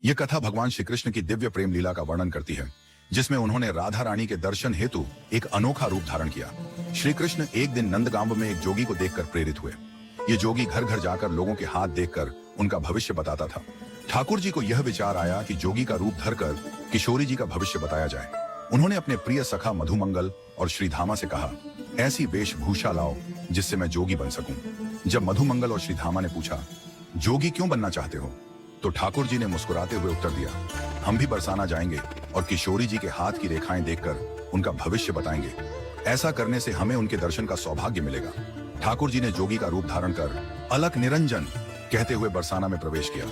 यह कथा भगवान श्री कृष्ण की दिव्य प्रेम लीला का वर्णन करती है, जिसमें उन्होंने राधा रानी के दर्शन हेतु एक अनोखा रूप धारण किया। श्री कृष्ण एक दिन नंदगांव में एक जोगी को देखकर प्रेरित हुए। ये जोगी घर घर जाकर लोगों के हाथ देखकर उनका भविष्य बताता था। ठाकुर जी को यह विचार आया कि जोगी का रूप धरकर किशोरी जी का भविष्य बताया जाए। उन्होंने अपने प्रिय सखा मधुमंगल और श्रीधामा से कहा, ऐसी वेशभूषा लाओ जिससे मैं जोगी बन सकूं। जब मधुमंगल और श्रीधामा ने पूछा, जोगी क्यों बनना चाहते हो, तो ठाकुर जी ने मुस्कुराते हुए उत्तर दिया, हम भी बरसाना जाएंगे और किशोरी जी के हाथ की रेखाएं देखकर उनका भविष्य बताएंगे। ऐसा करने से हमें उनके दर्शन का सौभाग्य मिलेगा। ठाकुर जी ने जोगी का रूप धारण कर अलक निरंजन कहते हुए बरसाना में प्रवेश किया।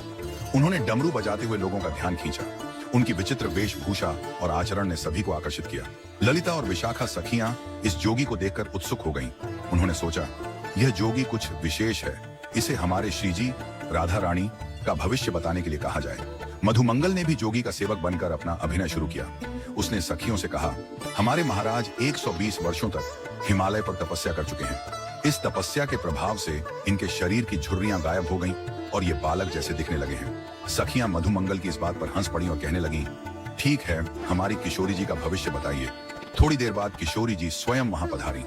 उन्होंने डमरू बजाते हुए लोगों का ध्यान खींचा। उनकी विचित्र वेशभूषा और आचरण ने सभी को आकर्षित किया। ललिता और विशाखा सखियां इस जोगी को देखकर उत्सुक हो गईं। उन्होंने सोचा, यह जोगी कुछ विशेष है, इसे हमारे श्रीजी राधा रानी का भविष्य बताने के लिए कहा जाए। मधुमंगल ने भी जोगी का सेवक बनकर अपना अभिनय शुरू किया। उसने सखियों से कहा, हमारे महाराज 120 वर्षों तक हिमालय पर तपस्या कर चुके हैं। इस तपस्या के प्रभाव से इनके शरीर की झुर्रियां गायब हो गईं और ये बालक जैसे दिखने लगे हैं। सखियां मधुमंगल की इस बात पर हंस पड़ी और कहने लगी, ठीक है, हमारी किशोरी जी का भविष्य बताइए। थोड़ी देर बाद किशोरी जी स्वयं वहां पधारी।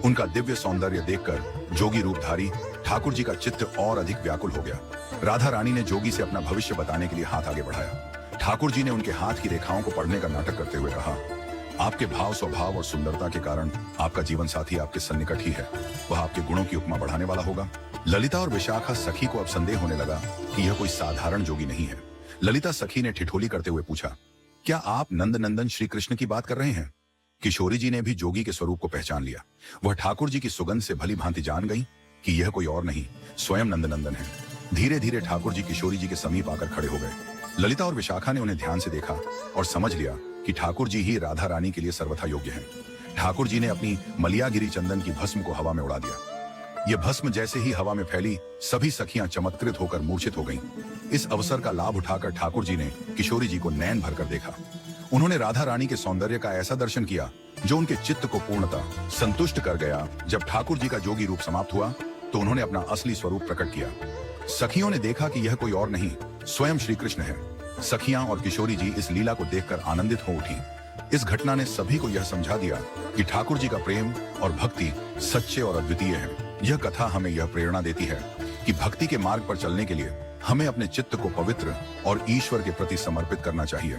उनका दिव्य सौंदर्य देखकर जोगी रूपधारी ठाकुर जी का चित्त और अधिक व्याकुल हो गया। राधा रानी ने जोगी से अपना भविष्य बताने के लिए हाथ आगे बढ़ाया। ठाकुर जी ने उनके हाथ की रेखाओं को पढ़ने का नाटक करते हुए कहा, आपके भाव स्वभाव और सुंदरता के कारण आपका जीवन साथी आपके सन्निकट ही है। वह आपके गुणों की उपमा बढ़ाने वाला होगा। ललिता और विशाखा सखी को अब संदेह होने लगा कि यह कोई साधारण जोगी नहीं है। ललिता सखी ने ठिठोली करते हुए पूछा, क्या आप नंद नंदन श्री कृष्ण की बात कर रहे हैं? किशोरी जी ने भी जोगी के स्वरूप को पहचान लिया। वह ठाकुर जी की सुगंध से भली भांति जान गई कि यह कोई और नहीं, स्वयं नंद नंदन है। धीरे धीरे ठाकुर जी किशोरी जी के समीप आकर खड़े हो गए। ललिता और विशाखा ने उन्हें ध्यान से देखा और समझ लिया कि ठाकुर जी ही राधा रानी के लिए सर्वथा योग्य हैं। ठाकुर जी ने अपनी मलियागिरी चंदन की भस्म को हवा में उड़ा दिया। यह भस्म जैसे ही हवा में फैली, सभी सखियां चमत्कृत होकर मूर्छित हो गईं। इस अवसर का लाभ उठाकर ठाकुर जी ने किशोरी जी को नैन भरकर देखा। उन्होंने राधा रानी के सौंदर्य का ऐसा दर्शन किया जो उनके चित्त को पूर्णतः संतुष्ट कर गया। जब ठाकुर जी का जोगी रूप समाप्त हुआ तो उन्होंने अपना असली स्वरूप प्रकट किया। सखियों ने देखा कि यह कोई और नहीं, स्वयं श्री कृष्ण है। सखियां और किशोरी जी इस लीला को देखकर आनंदित हो उठी। इस घटना ने सभी को यह समझा दिया कि ठाकुर जी का प्रेम और भक्ति सच्चे और अद्वितीय है। यह कथा हमें यह प्रेरणा देती है कि भक्ति के मार्ग पर चलने के लिए हमें अपने चित्त को पवित्र और ईश्वर के प्रति समर्पित करना चाहिए।